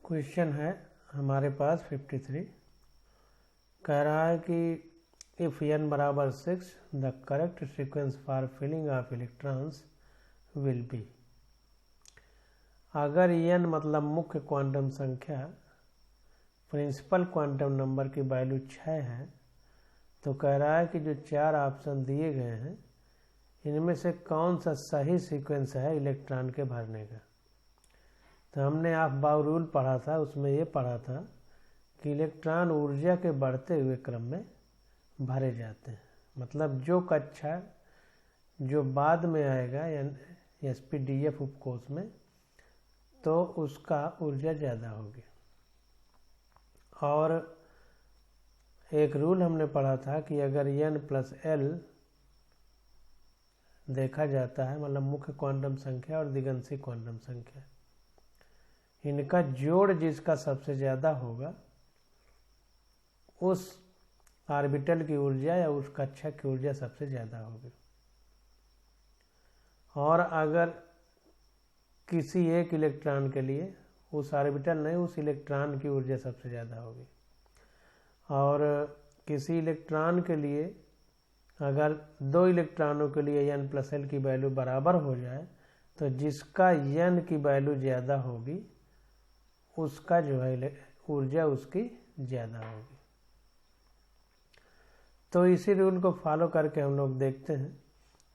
Question है हमारे पास 53, कह रहा है कि इफ n बराबर 6 the correct sequence for filling of electrons will be. अगर n मतलब मुख्य क्वांटम संख्या प्रिंसिपल क्वांटम नंबर की वैल्यू 6 है, तो कह रहा है कि जो 4 ऑप्शन दिए गए हैं इनमें से कौन सा सही सीक्वेंस है इलेक्ट्रॉन के भरने का। तो हमने ऑफ बाउ रूल पढ़ा था, उसमें ये पढ़ा था कि इलेक्ट्रॉन ऊर्जा के बढ़ते हुए क्रम में भरे जाते हैं। मतलब जो कक्षा जो बाद में आएगा SPDF उपकोष में, तो उसका ऊर्जा ज़्यादा होगी। और एक रूल हमने पढ़ा था कि अगर n+l देखा जाता है, मतलब मुख्य क्वांटम संख्या और दिगंशी क्वांटम संख्या, इनका जोड़ जिसका सबसे ज़्यादा होगा उस ऑर्बिटल की ऊर्जा या उस कक्षा की ऊर्जा सबसे ज़्यादा होगी। और अगर किसी एक इलेक्ट्रॉन के लिए उस ऑर्बिटल नहीं, उस इलेक्ट्रॉन की ऊर्जा सबसे ज़्यादा होगी। और किसी इलेक्ट्रॉन के लिए अगर 2 इलेक्ट्रॉनों के लिए n+l की वैल्यू बराबर हो जाए, तो जिसका n की वैल्यू ज़्यादा होगी उसका जो है ऊर्जा उसकी ज़्यादा होगी। तो इसी रूल को फॉलो करके हम लोग देखते हैं।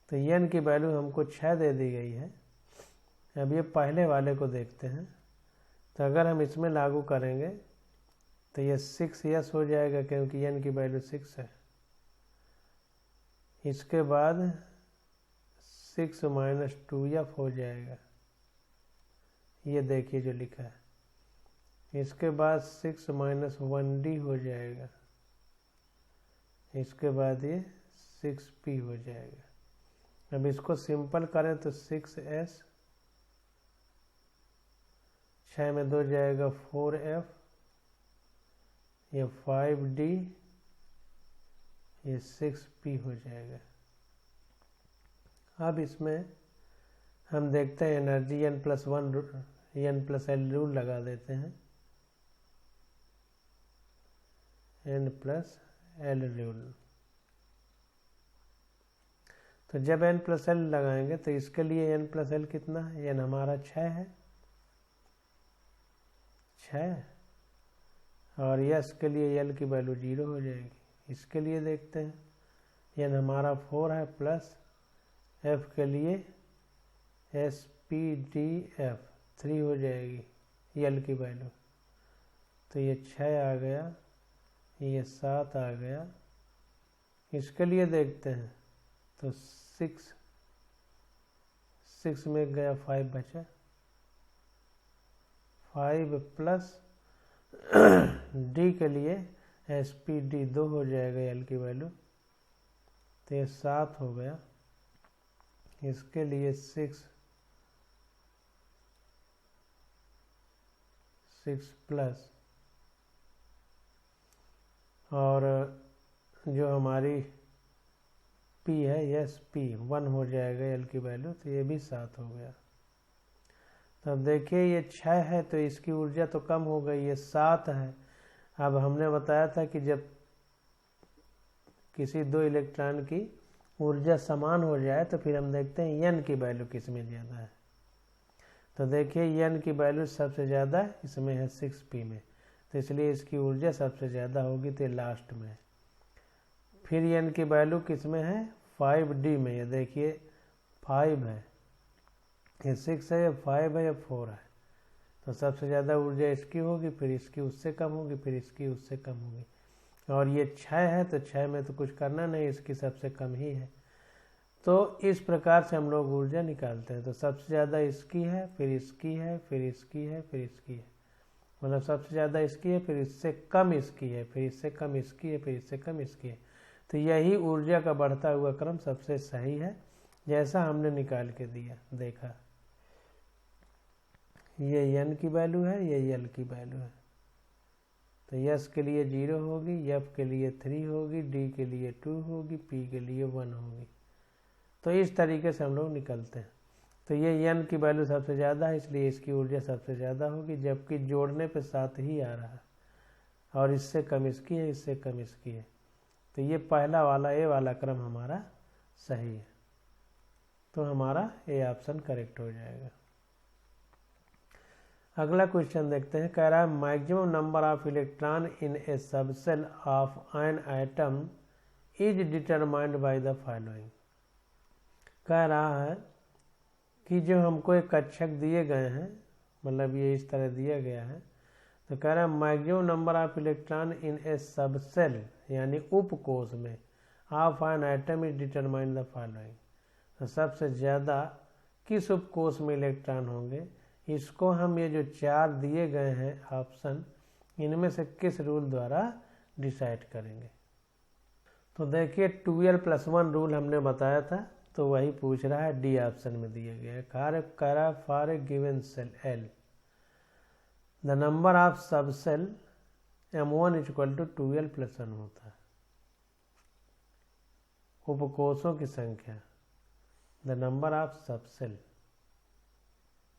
तो n की वैल्यू हमको 6 दे दी गई है। अब ये पहले वाले को देखते हैं। तो अगर हम इसमें लागू करेंगे तो ये 6 यस हो जाएगा क्योंकि n की वैल्यू 6 है। इसके बाद 6 - 2f हो जाएगा, ये देखिए जो लिखा है। इसके बाद 6 - 1d हो जाएगा। इसके बाद ये 6p हो जाएगा। अब इसको सिंपल करें तो 6s, 6 में 2 जाएगा 4f, ये 5d, ये 6p हो जाएगा। अब इसमें हम देखते हैं एनर्जी n+l रूल लगा देते हैं। n+l रूल, तो जब n+l लगाएंगे तो इसके लिए n+l कितना है, n हमारा 6 है, 6। और यस के लिए l की वैल्यू 0 हो जाएगी। इसके लिए देखते हैं, n हमारा 4 है, प्लस f के लिए SPDF 3 हो जाएगी l की वैल्यू। तो ये 6 आ गया, ये 7 आ गया। इसके लिए देखते हैं तो 6 में गया 5 बचा, 5 प्लस d के लिए SPD 2 हो जाएगा l की वैल्यू। तो ये 7 हो गया। इसके लिए 6 प्लस, और जो हमारी p है यस p 1 हो जाएगा l की वैल्यू। तो ये भी 7 हो गया। तो अब देखिए ये 6 है तो इसकी ऊर्जा तो कम हो गई, ये 7 है। अब हमने बताया था कि जब किसी 2 इलेक्ट्रॉन की ऊर्जा समान हो जाए तो फिर हम देखते हैं n की वैल्यू किस में ज़्यादा है। तो देखिए n की वैल्यू सबसे ज़्यादा इसमें है 6p में, तो इसलिए इसकी ऊर्जा सबसे ज़्यादा होगी, तो लास्ट में है। फिर n की वैल्यू किस में है, 5d में। ये देखिए 5 है, ये 6 है, ये 5 है, ये 4 है। तो सबसे ज़्यादा ऊर्जा इसकी होगी, फिर इसकी उससे कम होगी, फिर इसकी उससे कम होगी। और ये 6 है तो 6 में तो कुछ करना नहीं, इसकी सबसे कम ही है। तो इस प्रकार से हम लोग ऊर्जा निकालते हैं। तो सबसे ज़्यादा इसकी है, फिर इसकी है, फिर इसकी है, फिर इसकी है। मतलब सबसे ज़्यादा इसकी है, फिर इससे कम इसकी है, फिर इससे कम इसकी है, फिर इससे कम इसकी है। तो यही ऊर्जा का बढ़ता हुआ क्रम सबसे सही है, जैसा हमने निकाल के दिया देखा। ये n की वैल्यू है, ये l की वैल्यू है। तो यस के लिए 0 होगी, f के लिए 3 होगी, d के लिए 2 होगी, p के लिए 1 होगी। तो इस तरीके से हम लोग निकलते हैं। तो ये n की वैल्यू सबसे ज़्यादा है, इसलिए इसकी ऊर्जा सबसे ज़्यादा होगी, जबकि जोड़ने पे 7 ही आ रहा है और इससे कम इसकी है, इससे कम इसकी है। तो ये पहला वाला ए वाला क्रम हमारा सही है, तो हमारा ए ऑप्शन करेक्ट हो जाएगा। अगला क्वेश्चन देखते हैं। कह रहा है maximum number of electron in A subshell of an atom is determined by the following. कह रहा है कि जो हमको एक कक्षक दिए गए हैं, मतलब ये इस तरह दिया गया है, तो कह रहा है maximum number of electron in A subshell यानी उपकोष में of an atom is determined the following. तो सबसे ज़्यादा किस उपकोष में इलेक्ट्रॉन होंगे, इसको हम ये जो 4 दिए गए हैं ऑप्शन, इनमें से किस रूल द्वारा डिसाइड करेंगे। तो देखिए 12+1 रूल हमने बताया था, तो वही पूछ रहा है, डी ऑप्शन में दिया गया है। कह रहा for a given shell l the number of sub shell M1 = 12+1 होता है। उपकोषों की संख्या the number of sub shell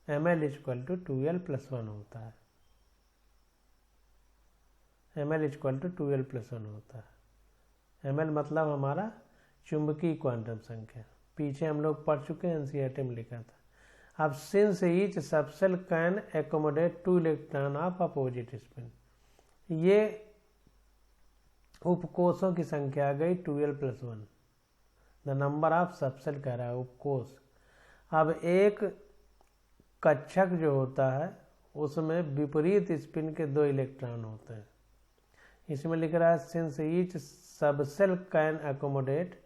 ml = 12+1 होता है। ml = 12+1 होता है। ml मतलब हमारा चुंबकीय क्वांटम संख्या, पीछे हम लोग पढ़ चुके हैं, एनसीईआरटी में लिखा था। अब since each subshell can accommodate 2 electron of opposite spin, ये उपकोषों की संख्या आ गई 12+1। द नंबर ऑफ सबसेल कह रहा है उपकोष। अब एक कक्षक जो होता है उसमें विपरीत स्पिन के 2 इलेक्ट्रॉन होते हैं। इसमें लिख रहा है since each subshell can accommodate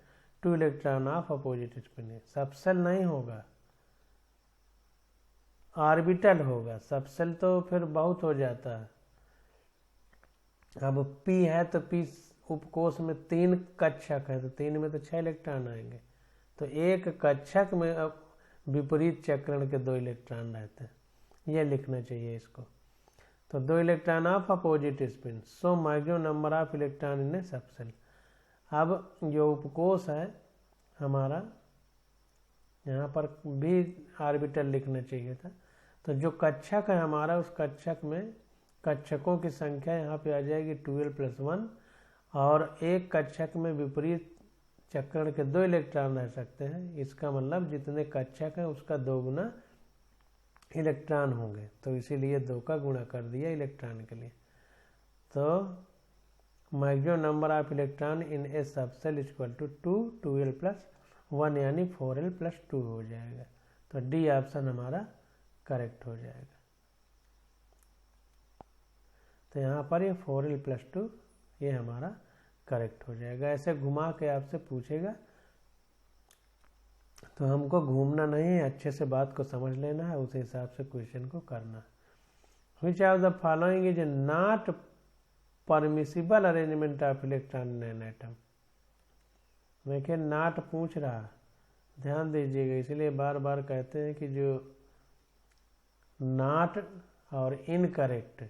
2 electron of opposite spin. Subshell नहीं होगा, ऑर्बिटल होगा। सबसेल तो फिर बहुत हो जाता है। अब पी है तो पी उपकोष में 3 कक्षक है, तो 3 में तो 6 इलेक्ट्रॉन आएंगे। तो एक कक्षक में अब विपरीत चक्रण के 2 इलेक्ट्रॉन रहते हैं, ये लिखना चाहिए इसको। तो 2 electron of opposite spin, so maximum number of electron in A subshell. अब जो उपकोष है हमारा, यहाँ पर भी ऑर्बिटल लिखना चाहिए था। तो जो कक्षक है हमारा, उस कक्षक में कक्षकों की संख्या यहाँ पे आ जाएगी 12+1, और एक कक्षक में विपरीत चक्रण के 2 इलेक्ट्रॉन रह सकते हैं। इसका मतलब जितने कक्षक हैं उसका 2 गुना इलेक्ट्रॉन होंगे, तो इसीलिए 2 का गुणा कर दिया इलेक्ट्रॉन के लिए। तो maximum number of electron in A subshell = 2, 12+1 यानी 4l+2 हो जाएगा। तो डी ऑप्शन हमारा करेक्ट हो जाएगा। तो यहाँ पर ये 4l+2 ये हमारा करेक्ट हो जाएगा। ऐसे घुमा के आपसे पूछेगा, तो हमको घूमना नहीं है, अच्छे से बात को समझ लेना है, उस हिसाब से क्वेश्चन को करना है। Which of the following is not permissible arrangement of electron in an atom. देखिए नॉट पूछ रहा, ध्यान दीजिएगा, इसलिए बार बार कहते हैं कि जो नॉट और इनकरेक्ट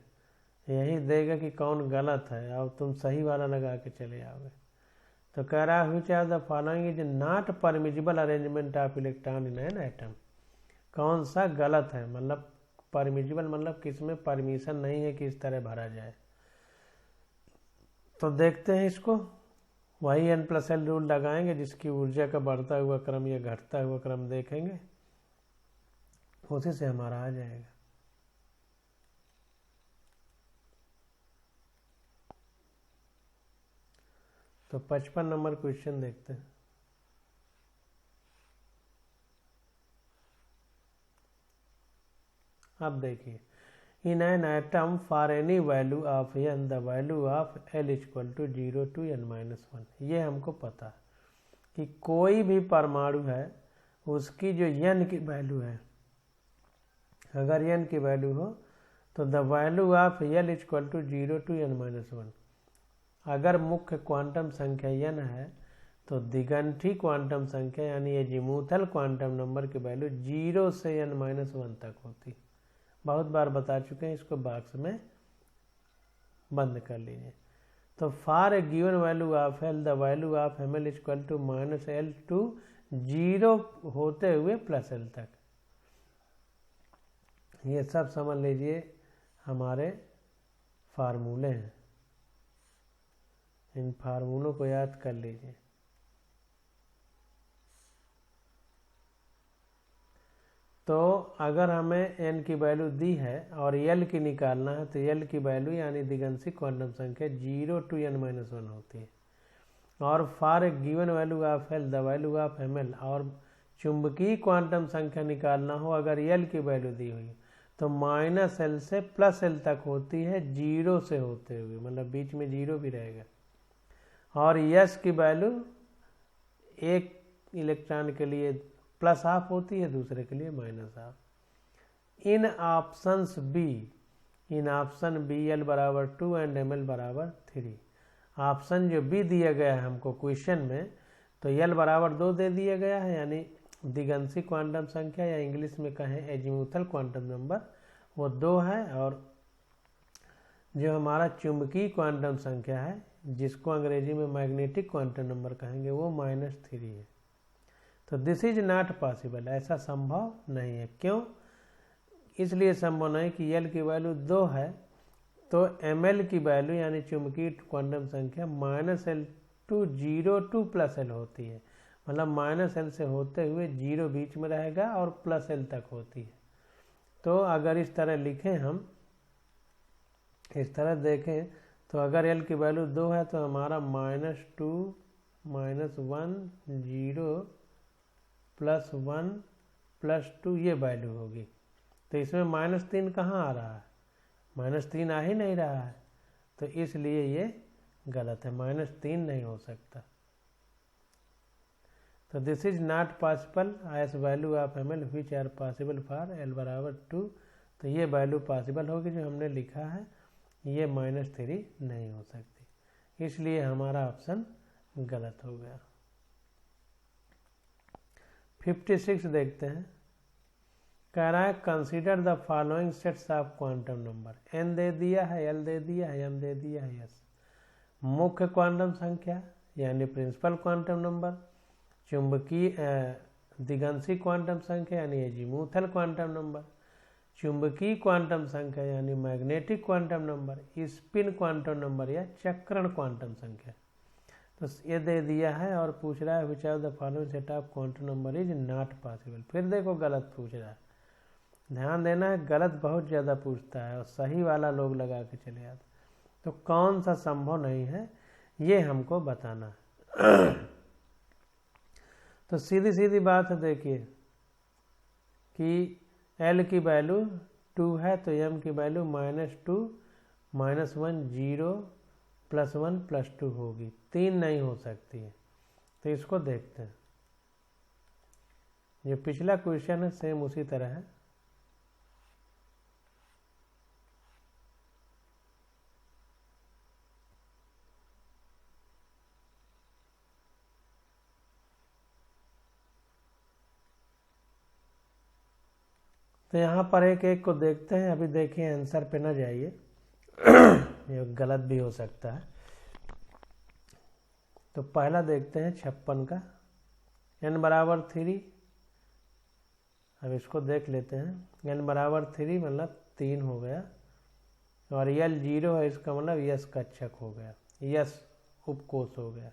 यही देगा कि कौन गलत है, अब तुम सही वाला लगा के चले आओगे। तो कह रहा है which of the following is not permissible arrangement of electron in an atom. कौन सा गलत है, मतलब परमिसिबल मतलब किसमें परमिशन नहीं है कि इस तरह भरा जाए। तो देखते हैं इसको, वही n+l रूल लगाएंगे, जिसकी ऊर्जा का बढ़ता हुआ क्रम या घटता हुआ क्रम देखेंगे, उसी से हमारा आ जाएगा। तो 55 नंबर क्वेश्चन देखते हैं। अब देखिए, in an atom for any value of n the value of l = 0 to n-1। ये हमको पता कि कोई भी परमाणु है उसकी जो n की वैल्यू है, अगर n की वैल्यू हो तो the value of l = 0 to n-1। अगर मुख्य क्वांटम संख्या n है तो दिगंठी क्वांटम संख्या यानी एजीमुथल क्वांटम नंबर की वैल्यू 0 से n-1 तक होती। बहुत बार बता चुके हैं, इसको बॉक्स में बंद कर लीजिए। तो for a given value of l the value of ml = -l to 0 होते हुए +l तक। ये सब समझ लीजिए हमारे फार्मूले हैं, इन फार्मूलों को याद कर लीजिए। तो अगर हमें n की वैल्यू दी है और l की निकालना है तो l की वैल्यू यानी दिगंशी क्वांटम संख्या 0 to n-1 होती है। और for a given value of l the value of ml, और चुंबकीय क्वांटम संख्या निकालना हो अगर l की वैल्यू दी हुई तो -l से +l तक होती है, 0 से होते हुए, मतलब बीच में 0 भी रहेगा। और s की वैल्यू एक इलेक्ट्रॉन के लिए +½ होती है, दूसरे के लिए -½ in options B, in option B l = 2 and ml = 3। Option जो बी दिया गया है हमको क्वेश्चन में, तो l = 2 दे दिया गया है, यानी दिगंशी क्वांटम संख्या या इंग्लिश में कहें एजीमुथल क्वांटम नंबर वो 2 है। और जो हमारा चुंबकीय क्वांटम संख्या है जिसको अंग्रेजी में मैग्नेटिक क्वांटम नंबर कहेंगे वो -3 है। तो दिस इज नॉट पॉसिबल, ऐसा संभव नहीं है। क्यों? इसलिए संभव नहीं कि l की वैल्यू 2 है तो ml की वैल्यू यानी चुंबकीय क्वांटम संख्या -l to 0 to +l होती है, मतलब -l से होते हुए 0 बीच में रहेगा और +l तक होती है। तो अगर इस तरह लिखें, हम इस तरह देखें तो अगर l की वैल्यू 2 है तो हमारा -2 -1 0 +1 +2 ये वैल्यू होगी। तो इसमें -3 कहाँ आ रहा है? -3 आ ही नहीं रहा है, तो इसलिए ये गलत है, -3 नहीं हो सकता। तो this is not possible as value of ml which are possible for l = 2। तो ये वैल्यू पॉसिबल होगी जो हमने लिखा है, ये -3 नहीं हो सकती, इसलिए हमारा ऑप्शन गलत हो गया। 56 देखते हैं। कह रहा है consider the following sets of quantum number, n दे दिया है, l दे दिया है, m दे दिया है, s। मुख्य क्वांटम संख्या यानी प्रिंसिपल क्वांटम नंबर, चुंबकीय दिगंशी क्वांटम संख्या यानी एजीमुथल क्वांटम नंबर, चुंबकीय क्वांटम संख्या यानी magnetic quantum number, spin quantum number या चक्रण क्वांटम संख्या। तो ये दे दिया है और पूछ रहा है which of the following set of quantum number is not possible. फिर देखो गलत पूछ रहा है, ध्यान देना है, गलत बहुत ज़्यादा पूछता है और सही वाला लोग लगा के चले जाते। तो कौन सा संभव नहीं है ये हमको बताना है। तो सीधी सीधी बात है, देखिए कि l की वैल्यू 2 है तो m की वैल्यू -2 -1 0 +1 +2 होगी, 3 नहीं हो सकती है। तो इसको देखते हैं, ये पिछला क्वेश्चन है सेम उसी तरह है। तो यहाँ पर एक एक को देखते हैं। अभी देखिए आंसर पे ना जाइए, ये गलत भी हो सकता है। तो पहला देखते हैं 56 का, n = 3। अब इसको देख लेते हैं, n = 3 मतलब 3 हो गया, और l 0 है, इसका मतलब यस कक्षक हो गया, यस उपकोष हो गया।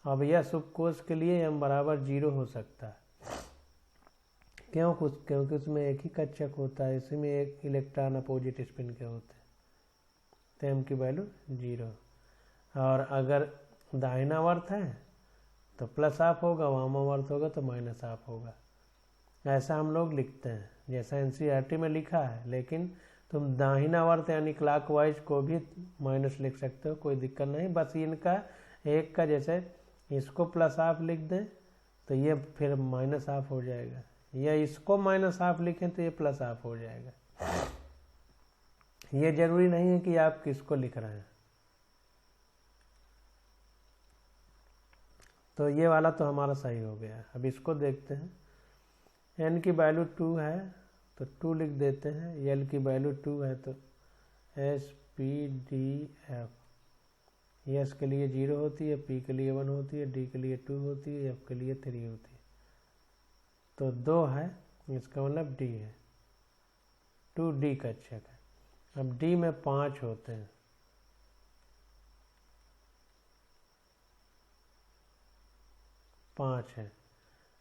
अब यस उपकोष के लिए m = 0 हो सकता है, क्योंकि उसमें एक ही कक्षक होता है, इसमें एक इलेक्ट्रॉन अपोजिट स्पिन के होते हैं, तो m की वैल्यू 0। और अगर दाहिनावर्त है तो +½ होगा, वामावर्त होगा तो -½ होगा। ऐसा हम लोग लिखते हैं जैसा NCERT में लिखा है, लेकिन तुम दाहिनावर्त यानी क्लॉकवाइज को भी माइनस लिख सकते हो, कोई दिक्कत नहीं। बस इनका एक का जैसे इसको +½ लिख दें तो ये फिर -½ हो जाएगा, या इसको -½ लिखें तो ये +½ हो जाएगा। ये जरूरी नहीं है कि आप किसको लिख रहे हैं। तो ये वाला तो हमारा सही हो गया। अब इसको देखते हैं, n की वैल्यू 2 है तो 2 लिख देते हैं, l की वैल्यू 2 है तो S P D F, S के लिए 0 होती है, P के लिए 1 होती है, D के लिए 2 होती है, F के लिए 3 होती है। तो 2 है, इसका मतलब D है। 2d कक्षक है। अब d में 5 होते हैं, पाँच है,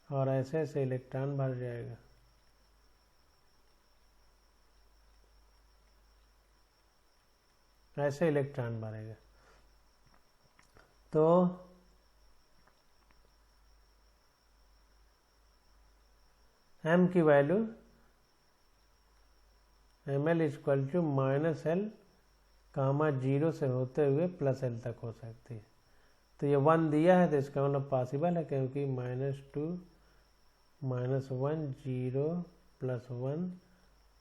और ऐसे ऐसे इलेक्ट्रॉन भर जाएगा। ऐसे इलेक्ट्रॉन भरेगा। तो m की value ml equal to -l, 0 से होते हुए +l तक हो सकती है। तो ये 1 दिया है तो इसका मतलब पॉसिबल है, क्योंकि -2 -1 0 +1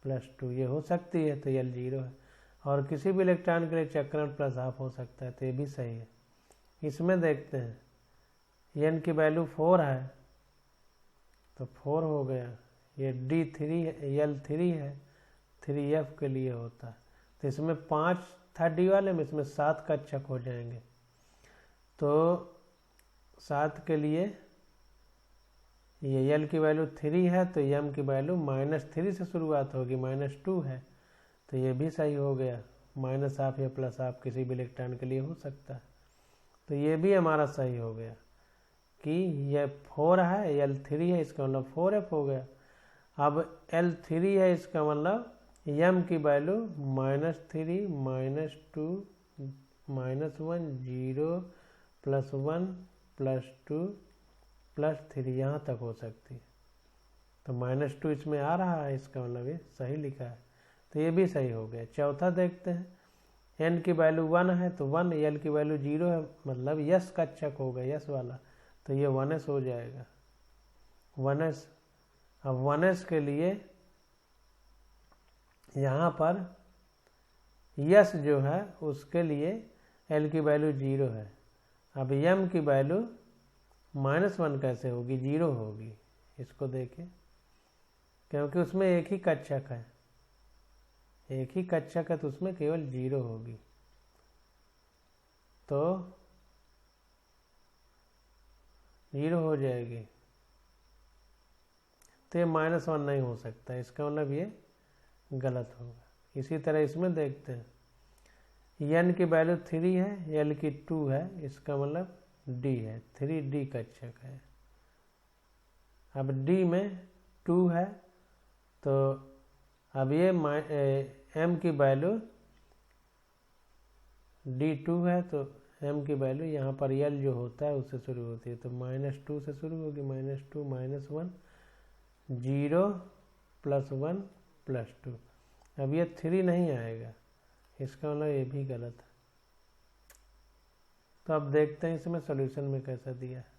+2 ये हो सकती है, तो l 0 है। और किसी भी इलेक्ट्रॉन के लिए चक्रण +12 हो सकता है, तो ये भी सही है। इसमें देखते हैं n की वैल्यू 4 है तो 4 हो गया। ये D3 L3 है, 3f के लिए होता है, तो इसमें 5 था D वाले में, इसमें 7 कक्षक हो जाएंगे। तो 7 के लिए ये L की वैल्यू 3 है, तो m की वैल्यू -3 से शुरुआत होगी, -2 है, तो ये भी सही हो गया। -हाफ या +हाफ किसी भी इलेक्ट्रॉन के लिए हो सकता है, तो ये भी हमारा सही हो गया कि ये 4 है, L3 है, इसका मतलब 4f हो गया। अब L3 है, इसका मतलब m की वैल्यू -3 -2 -1 0 +1 +2 +3 यहाँ तक हो सकती है। तो -2 इसमें आ रहा है, इसका मतलब ये सही लिखा है, तो ये भी सही हो गया। चौथा देखते हैं, n की वैल्यू 1 है तो 1, l की वैल्यू 0 है, मतलब यस कक्षक होगा, यस वाला, तो ये 1s हो जाएगा, 1s। अब 1s के लिए यहाँ पर यस जो है उसके लिए l की वैल्यू 0 है। अब m की वैल्यू -1 कैसे होगी, 0 होगी। इसको देखें, क्योंकि उसमें एक ही कक्षक है, एक ही कक्षक है, तो उसमें केवल 0 होगी। तो 0 हो जाएगी, तो ये -1 नहीं हो सकता, इसका मतलब ये गलत होगा। इसी तरह इसमें देखते हैं, n की वैल्यू 3 है, l की 2 है, इसका मतलब d है, 3d कक्षक है। अब d में 2 है, तो अब ये m की वैल्यू d2 है, तो m की वैल्यू यहाँ पर l जो होता है उससे शुरू होती है, तो -2 से शुरू होगी, -2 -1 0 +1 +2। अब ये 3 नहीं आएगा, इसका मतलब ये भी गलत है। तो अब देखते हैं इसमें सॉल्यूशन में कैसा दिया है।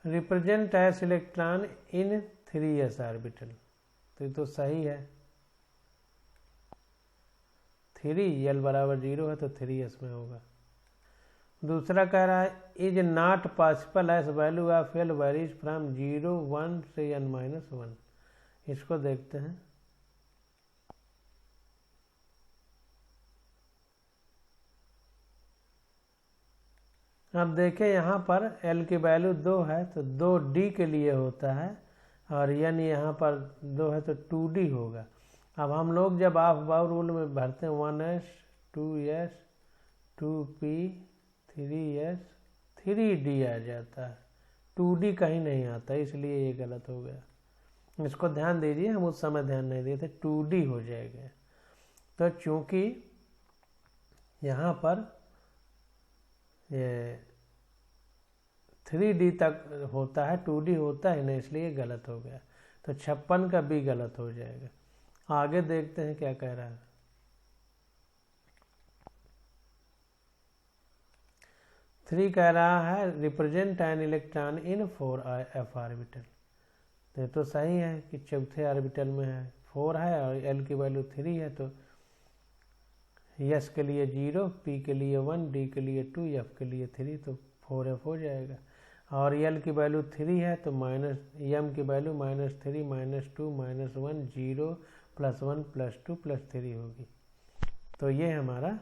Represent S electron in 3s orbital, तो ये तो सही है। 3 l बराबर 0 है, तो 3s में होगा। दूसरा कह रहा है, is not possible S value of l varies from 0 1 से n-1। इसको देखते हैं। अब देखें यहाँ पर l की वैल्यू 2 है, तो 2d के लिए होता है, और n यहाँ पर 2 है, तो 2d होगा। अब हम लोग जब ऑफ बाउ रूल में भरते हैं 1s 2s 2p 3s 3d आ जाता है, 2d कहीं नहीं आता, इसलिए ये गलत हो गया। इसको ध्यान दीजिए, हम उस समय ध्यान नहीं दिए थे, 2d हो जाएगा। तो चूंकि यहाँ पर ये 3d तक होता है, 2d होता है नहीं, इसलिए गलत हो गया। तो 56 का भी गलत हो जाएगा। आगे देखते हैं क्या कह रहा है। 3 कह रहा है, represent an electron in 4f orbital. तो सही है कि चौथे ऑर्बिटल में है, 4 है और l की वैल्यू 3 है, तो s के लिए 0, p के लिए 1, d के लिए 2, f के लिए 3, तो 4f हो जाएगा। और l की वैल्यू 3 है, तो m की वैल्यू -3 -2 -1 0 +1 +2 +3 होगी। तो ये हमारा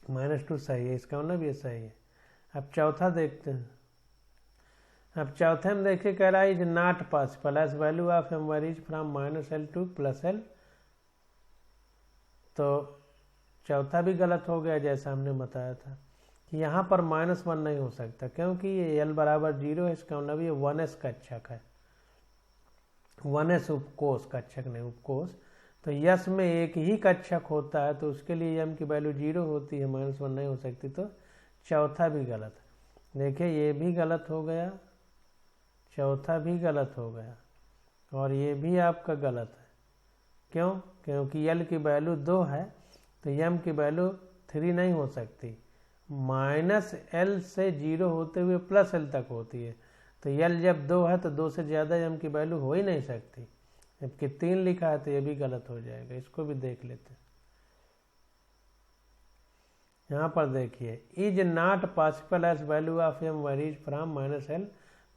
-2 सही है, इसका मतलब ये सही है। अब चौथा देखते हैं। अब चौथे में देखिए कह रहा है is not possible as value of m varies from -L to +L। तो चौथा भी गलत हो गया, जैसा हमने बताया था कि यहाँ पर -1 नहीं हो सकता, क्योंकि ये L बराबर 0 है, इसका मतलब ये 1s का अच्छक है, 1s उपकोष का अच्छक नहीं उपकोष। तो यस में एक ही कक्षक होता है, तो उसके लिए m की वैल्यू 0 होती है, -1 नहीं हो सकती। तो चौथा भी गलत है। देखिए ये भी गलत हो गया, चौथा भी गलत हो गया, और ये भी आपका गलत है। क्यों? क्योंकि l की वैल्यू 2 है, तो m की वैल्यू 3 नहीं हो सकती। -L से 0 होते हुए +L तक होती है, तो l जब 2 है तो 2 से ज़्यादा m की वैल्यू हो ही नहीं सकती। जबकि 3 लिखा है तो ये भी गलत हो जाएगा। इसको भी देख लेते हैं। यहाँ पर देखिए is not possible as value of m varies from -L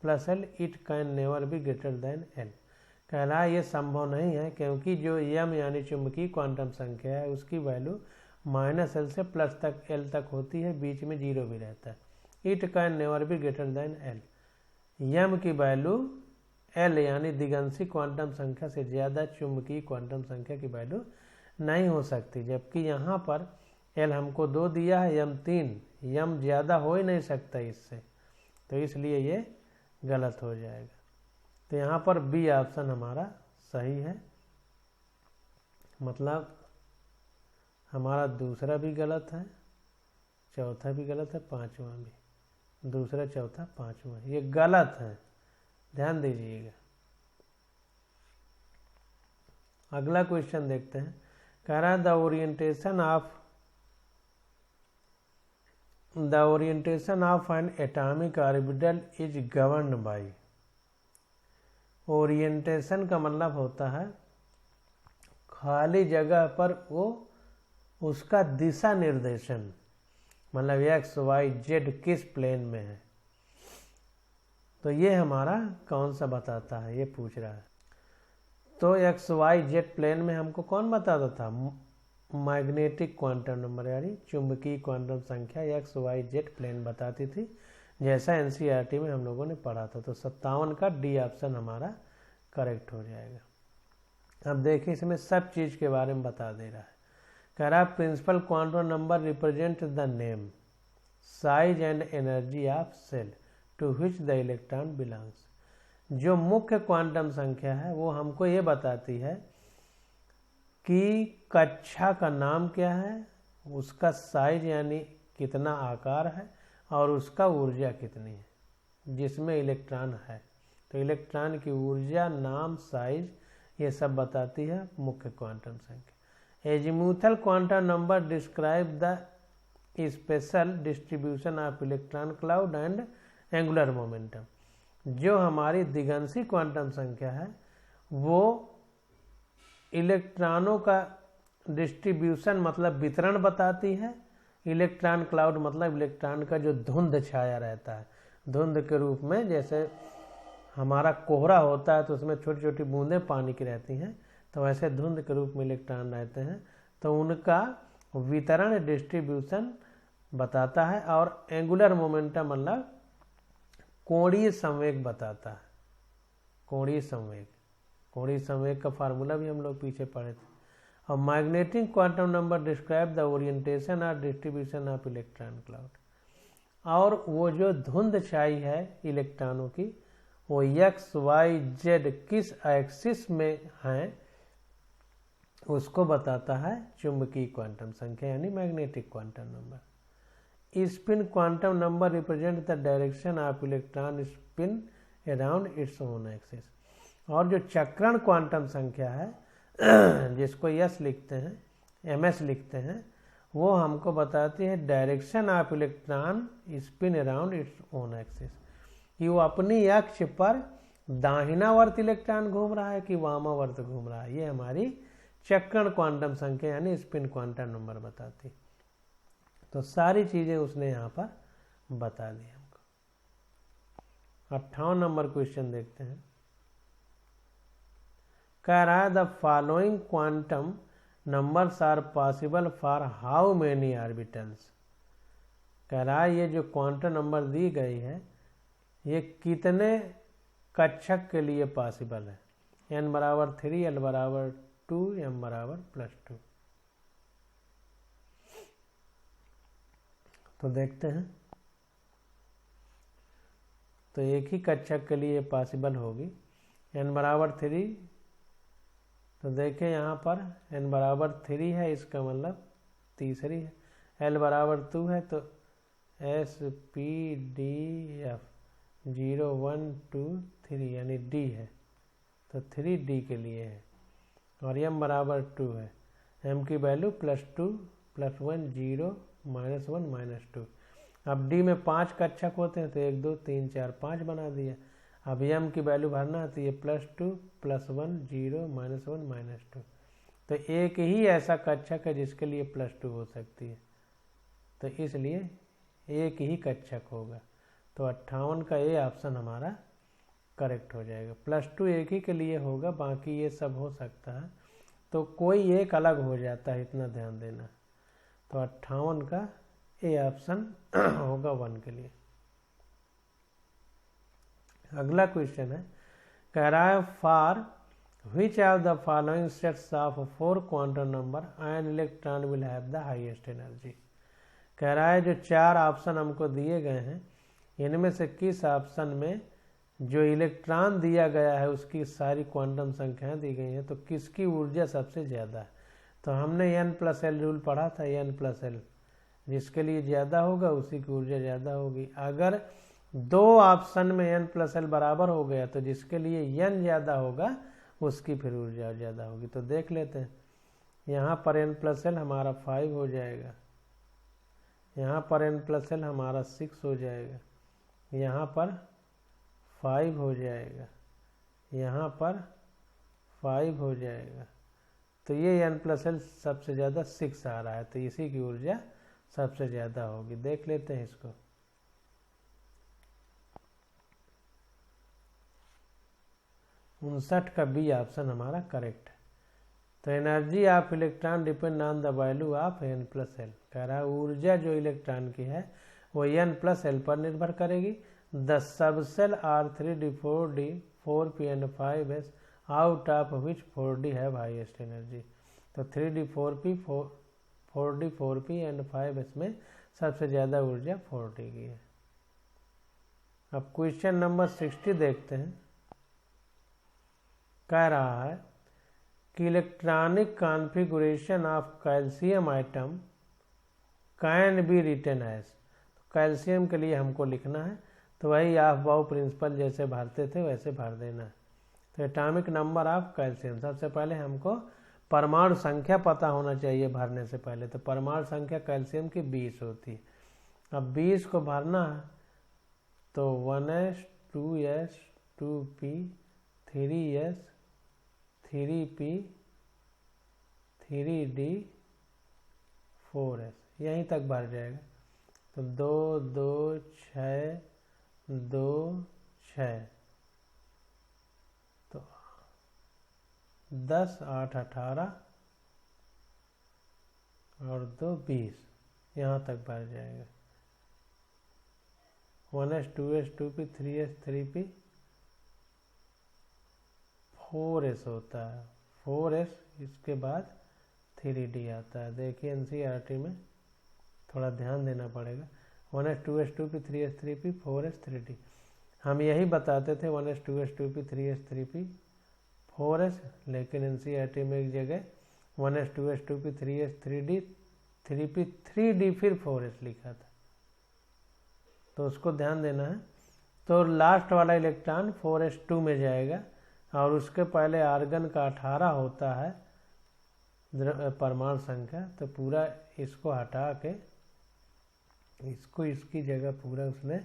+L it can never be greater than L। कह रहा है ये संभव नहीं है, क्योंकि जो m यानी चुंबकीय क्वांटम संख्या है उसकी वैल्यू -L से L तक होती है, बीच में 0 भी रहता है। It can never be greater than L, m की वैल्यू L यानी दिगंशी क्वांटम संख्या से ज़्यादा चुंबकीय क्वांटम संख्या की वैल्यू नहीं हो सकती। जबकि यहाँ पर L हमको 2 दिया है, m 3, m ज़्यादा हो ही नहीं सकता इससे, तो इसलिए ये गलत हो जाएगा। तो यहाँ पर बी ऑप्शन हमारा सही है, मतलब हमारा दूसरा भी गलत है, चौथा भी गलत है, पांचवा भी, दूसरा चौथा पांचवा ये गलत है, ध्यान दीजिएगा। अगला क्वेश्चन देखते हैं। कह रहा है the orientation of N atomic orbital is governed bye. Orientation का मतलब होता है खाली जगह पर वो उसका दिशा निर्देशन, मतलब x, y, z किस प्लेन में है, तो ये हमारा कौन सा बताता है, ये पूछ रहा है। तो x, y, z प्लेन में हमको कौन बताता था? मैग्नेटिक क्वांटम नंबर यानी चुंबकीय क्वांटम संख्या x, y, z प्लेन बताती थी, जैसा एनसीईआरटी में हम लोगों ने पढ़ा था। तो 57 का डी ऑप्शन हमारा करेक्ट हो जाएगा। अब देखिए इसमें सब चीज़ के बारे में बता दे रहा है। कह रहा है principal quantum number represent the name, size and energy of shell to which the electron belongs. जो मुख्य क्वांटम संख्या है वो हमको ये बताती है कि कक्षा का नाम क्या है, उसका साइज यानी कितना आकार है, और उसका ऊर्जा कितनी है जिसमें इलेक्ट्रॉन है। तो इलेक्ट्रॉन की ऊर्जा, नाम, साइज ये सब बताती है मुख्य क्वांटम संख्या। Azimuthal quantum number describe the special distribution of electron cloud and angular momentum. जो हमारी दिगंशी क्वांटम संख्या है वो इलेक्ट्रॉनों का डिस्ट्रीब्यूशन मतलब वितरण बताती है। इलेक्ट्रॉन क्लाउड मतलब इलेक्ट्रॉन का जो धुंध छाया रहता है, धुंध के रूप में, जैसे हमारा कोहरा होता है तो उसमें छोटी छोटी बूंदें पानी की रहती हैं, तो वैसे धुंध के रूप में इलेक्ट्रॉन रहते हैं, तो उनका वितरण डिस्ट्रीब्यूशन बताता है। और एंगुलर मोमेंटम मतलब कोणीय संवेग बताता है। कोणीय संवेग, कोणीय संवेग का फार्मूला भी हम लोग पीछे पढ़े थे। और magnetic quantum number describe the orientation और डिस्ट्रीब्यूशन ऑफ इलेक्ट्रॉन क्लाउड। और वो जो धुंध छाई है इलेक्ट्रॉनों की वो x, y, z किस एक्सिस में हैं उसको बताता है चुंबकीय क्वांटम संख्या यानी magnetic quantum number. Spin quantum number represent the direction of electron spin around its own axis. और जो चक्रण क्वांटम संख्या है जिसको यस लिखते हैं, ms लिखते हैं, वो हमको बताती है direction of electron spin around its own axis, कि वो अपनी अक्ष पर दाहिनावर्त इलेक्ट्रॉन घूम रहा है कि वामावर्त घूम रहा है। ये हमारी चक्रण क्वांटम संख्या यानी स्पिन क्वांटम नंबर बताती। तो सारी चीजें उसने यहाँ पर बता दी हमको। 58 नंबर क्वेश्चन देखते हैं। कह रहा है the following quantum numbers are possible for how many orbitals. कह रहा है ये जो क्वांटम नंबर दी गई है ये कितने कक्षक के लिए पॉसिबल है। n बराबर 3, l बराबर 2, m बराबर +2। तो देखते हैं, तो एक ही कक्षक के लिए पॉसिबल होगी। n बराबर 3, तो देखें यहाँ पर n बराबर 3 है, इसका मतलब तीसरी है। l बराबर 2 है तो s p d f 0 1 2 3 यानी d है, तो 3d के लिए है। और m बराबर 2 है, m की वैल्यू +2 +1 0 -1 -2। अब d में 5 कक्षक होते हैं तो 1 2 3 4 5 बना दिया। अब m की वैल्यू भरना है तो ये +2 +1 0 -1 -2। तो एक ही ऐसा कक्षक है जिसके लिए +2 हो सकती है, तो इसलिए एक ही कक्षक होगा। तो 58 का ए ऑप्शन हमारा करेक्ट हो जाएगा। +2 एक ही के लिए होगा, बाकी ये सब हो सकता है, तो कोई एक अलग हो जाता है, इतना ध्यान देना। तो 58 का ए ऑप्शन होगा 1 के लिए। अगला क्वेश्चन है, कह रहा है for which of the following sets of 4 quantum number an electron will have the highest energy. कह रहा है जो 4 ऑप्शन हमको दिए गए हैं इनमें से किस ऑप्शन में जो इलेक्ट्रॉन दिया गया है उसकी सारी क्वांटम संख्याएं दी गई हैं, तो किसकी ऊर्जा सबसे ज़्यादा है। तो हमने n+l रूल पढ़ा था, n+l जिसके लिए ज़्यादा होगा उसी की ऊर्जा ज़्यादा होगी। अगर 2 ऑप्शन में n+l बराबर हो गया तो जिसके लिए n ज़्यादा होगा उसकी फिर ऊर्जा ज़्यादा होगी। तो देख लेते हैं, यहाँ पर n+l हमारा 5 हो जाएगा, यहाँ पर n+l हमारा 6 हो जाएगा, यहाँ पर 5 हो जाएगा, यहाँ पर 5 हो जाएगा। तो ये n+l सबसे ज़्यादा 6 आ रहा है, तो इसी की ऊर्जा सबसे ज़्यादा होगी। देख लेते हैं इसको। 59 का बी ऑप्शन हमारा करेक्ट है। तो energy of electron depend on the value of n+l। कह रहा है ऊर्जा जो इलेक्ट्रॉन की है वो n+l पर निर्भर करेगी। The subshell are 3d 4d 4p and 5s out of which 4d have highest energy. तो 3d 4p 4d 4p and 5s में सबसे ज़्यादा ऊर्जा 4d की है। अब क्वेश्चन नंबर 60 देखते हैं। कह रहा है कि electronic configuration of calcium atom can be written as. तो कैल्शियम के लिए हमको लिखना है, तो वही ऑफ बाउ प्रिंसिपल जैसे भरते थे वैसे भर देना है। तो एटॉमिक नंबर ऑफ कैल्शियम, सबसे पहले हमको परमाणु संख्या पता होना चाहिए भरने से पहले। तो परमाणु संख्या कैल्शियम की 20 होती है। अब 20 को भरना है तो 1s 2s 2p 3s 3p 3d 4s यहीं तक भर जाएगा। तो 2 2 6 2 6 तो 10 8 18 और 2 20 यहाँ तक भर जाएगा। 1s 2s 2p 3s 3p 4s होता है, 4s इसके बाद 3d आता है। देखिए एनसीईआरटी में थोड़ा ध्यान देना पड़ेगा। 1s 2s 2p 3s 3p 4s 3d हम यही बताते थे 1s 2s 2p 3s 3p 4s, लेकिन एनसीईआरटी में एक जगह 1s 2s 2p 3s 3d 3p 3d फिर 4s लिखा था, तो उसको ध्यान देना है। तो लास्ट वाला इलेक्ट्रॉन 4s2 में जाएगा और उसके पहले आर्गन का 18 होता है परमाणु संख्या। तो पूरा इसको हटा के इसको इसकी जगह पूरा उसने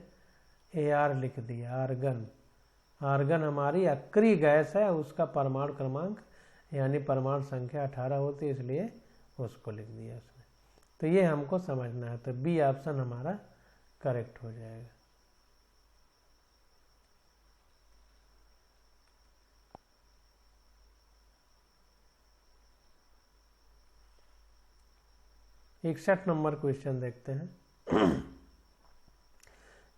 AR लिख दिया, आर्गन। आर्गन हमारी अक्रिय गैस है, उसका परमाणु क्रमांक यानी परमाणु संख्या 18 होती है, इसलिए उसको लिख दिया उसने। तो ये हमको समझना है। तो बी ऑप्शन हमारा करेक्ट हो जाएगा। 61 नंबर क्वेश्चन देखते हैं।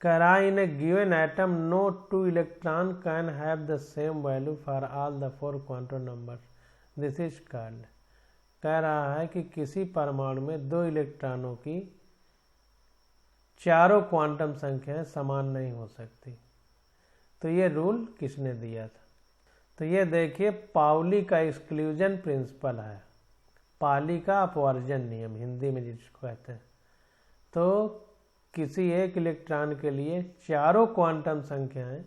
कह रहा in a given atom no 2 electron can have the same value for all the 4 quantum numbers, this is called. कह रहा है कि किसी परमाणु में 2 इलेक्ट्रॉनों की चारों क्वांटम संख्याएं समान नहीं हो सकती। तो ये रूल किसने दिया था? तो ये देखिए पाउली का एक्सक्लूजन प्रिंसिपल है, पाली का अपवर्जन नियम हिंदी में जिसको कहते हैं। तो किसी एक इलेक्ट्रॉन के लिए चारों क्वांटम संख्याएं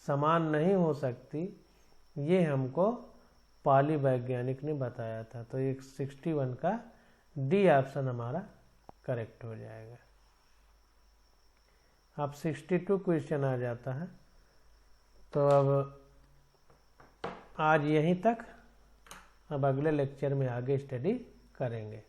समान नहीं हो सकती, ये हमको पाली वैज्ञानिक ने बताया था। तो 61 का डी ऑप्शन हमारा करेक्ट हो जाएगा। अब 62 क्वेश्चन आ जाता है। तो अब आज यहीं तक, अब अगले लेक्चर में आगे स्टडी करेंगे।